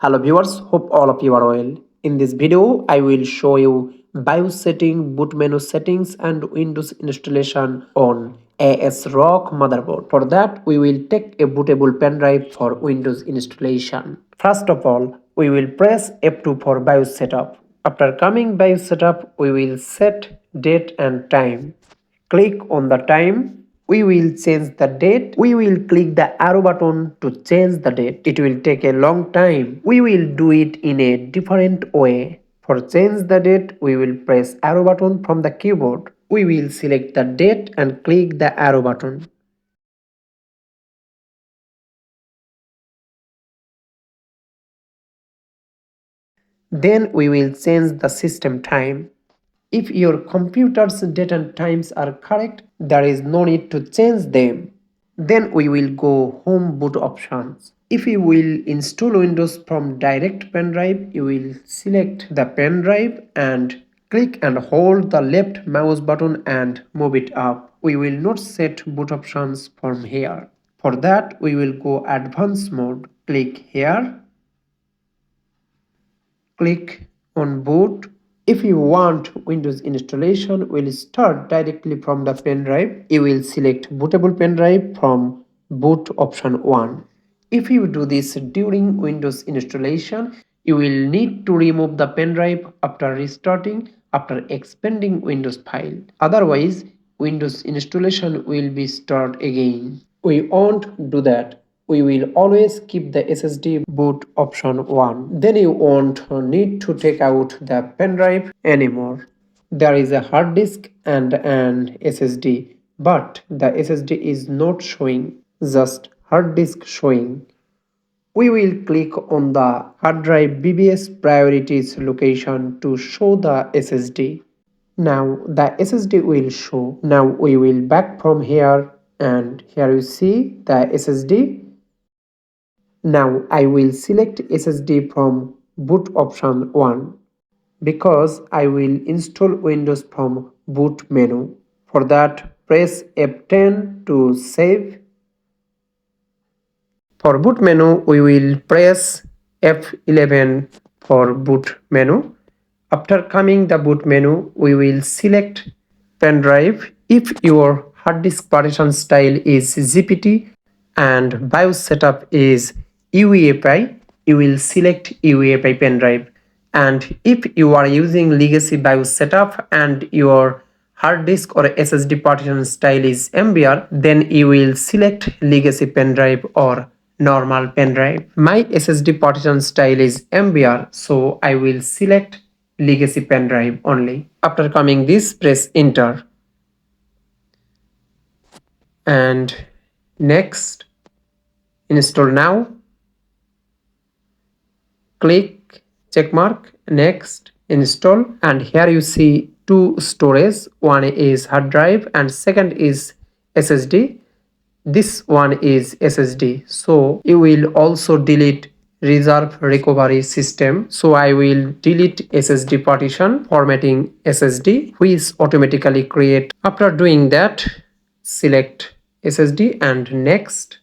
Hello viewers, hope all of you are well. In this video, I will show you BIOS setting, boot menu settings and Windows installation on ASRock motherboard. For that, we will take a bootable pen drive for Windows installation. First of all, we will press F2 for BIOS setup. After coming BIOS setup, we will set date and time. Click on the time. We will change the date. We will click the arrow button to change the date. It will take a long time. We will do it in a different way. For change the date, we will press arrow button from the keyboard. We will select the date and click the arrow button. Then we will change the system time. If your computer's date and times are correct, there is no need to change them. Then we will go Home Boot options. If you will install Windows from direct pen drive, you will select the pen drive and click and hold the left mouse button and move it up. We will not set boot options from here. For that, we will go Advanced mode. Click here. Click on Boot. If you want Windows installation will start directly from the pen drive, you will select bootable pen drive from boot option 1. If you do this during Windows installation, you will need to remove the pen drive after restarting, after expanding Windows file. Otherwise, Windows installation will be start again. We won't do that. We will always keep the SSD boot option 1. Then you won't need to take out the pen drive anymore. There is a hard disk and an SSD, but the SSD is not showing, just hard disk showing. We will click on the hard drive BBS priorities location to show the SSD. Now the SSD will show. Now we will back from here and here you see the SSD. Now I will select SSD from boot option 1 because I will install Windows from boot menu. For that, press F10 to save. For boot menu, we will press F11 for boot menu. After coming the boot menu, we will select pen drive. If your hard disk partition style is GPT and BIOS setup is UEFI, you will select UEFI pen drive. And if you are using legacy BIOS setup and your hard disk or SSD partition style is MBR, then you will select legacy pen drive or normal pen drive. My SSD partition style is MBR, so I will select legacy pen drive only. After coming this, press enter. And next, install now. Click check mark, next, install, and here you see two storage. One is hard drive and second is SSD. This one is SSD, so you will also delete reserve recovery system. So I will delete SSD partition, formatting SSD, which automatically create. After doing that, select SSD and next.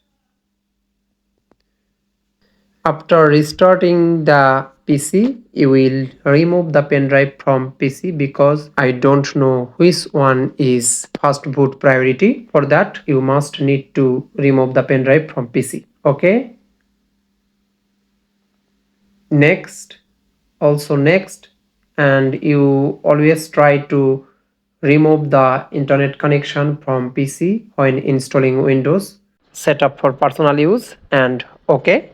After restarting the PC, you will remove the pen drive from PC because I don't know which one is first boot priority. For that, you must need to remove the pen drive from PC. Okay. Next, also next, and you always try to remove the internet connection from PC when installing Windows. Setup for personal use and OK.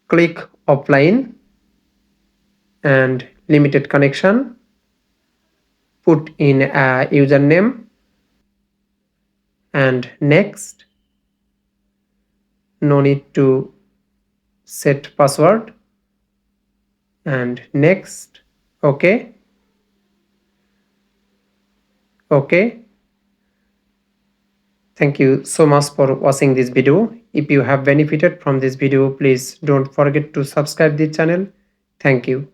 Click offline and limited connection. Put in a username and next. No need to set password and next. OK. OK. Thank you so much for watching this video. If you have benefited from this video, please don't forget to subscribe this channel. Thank you.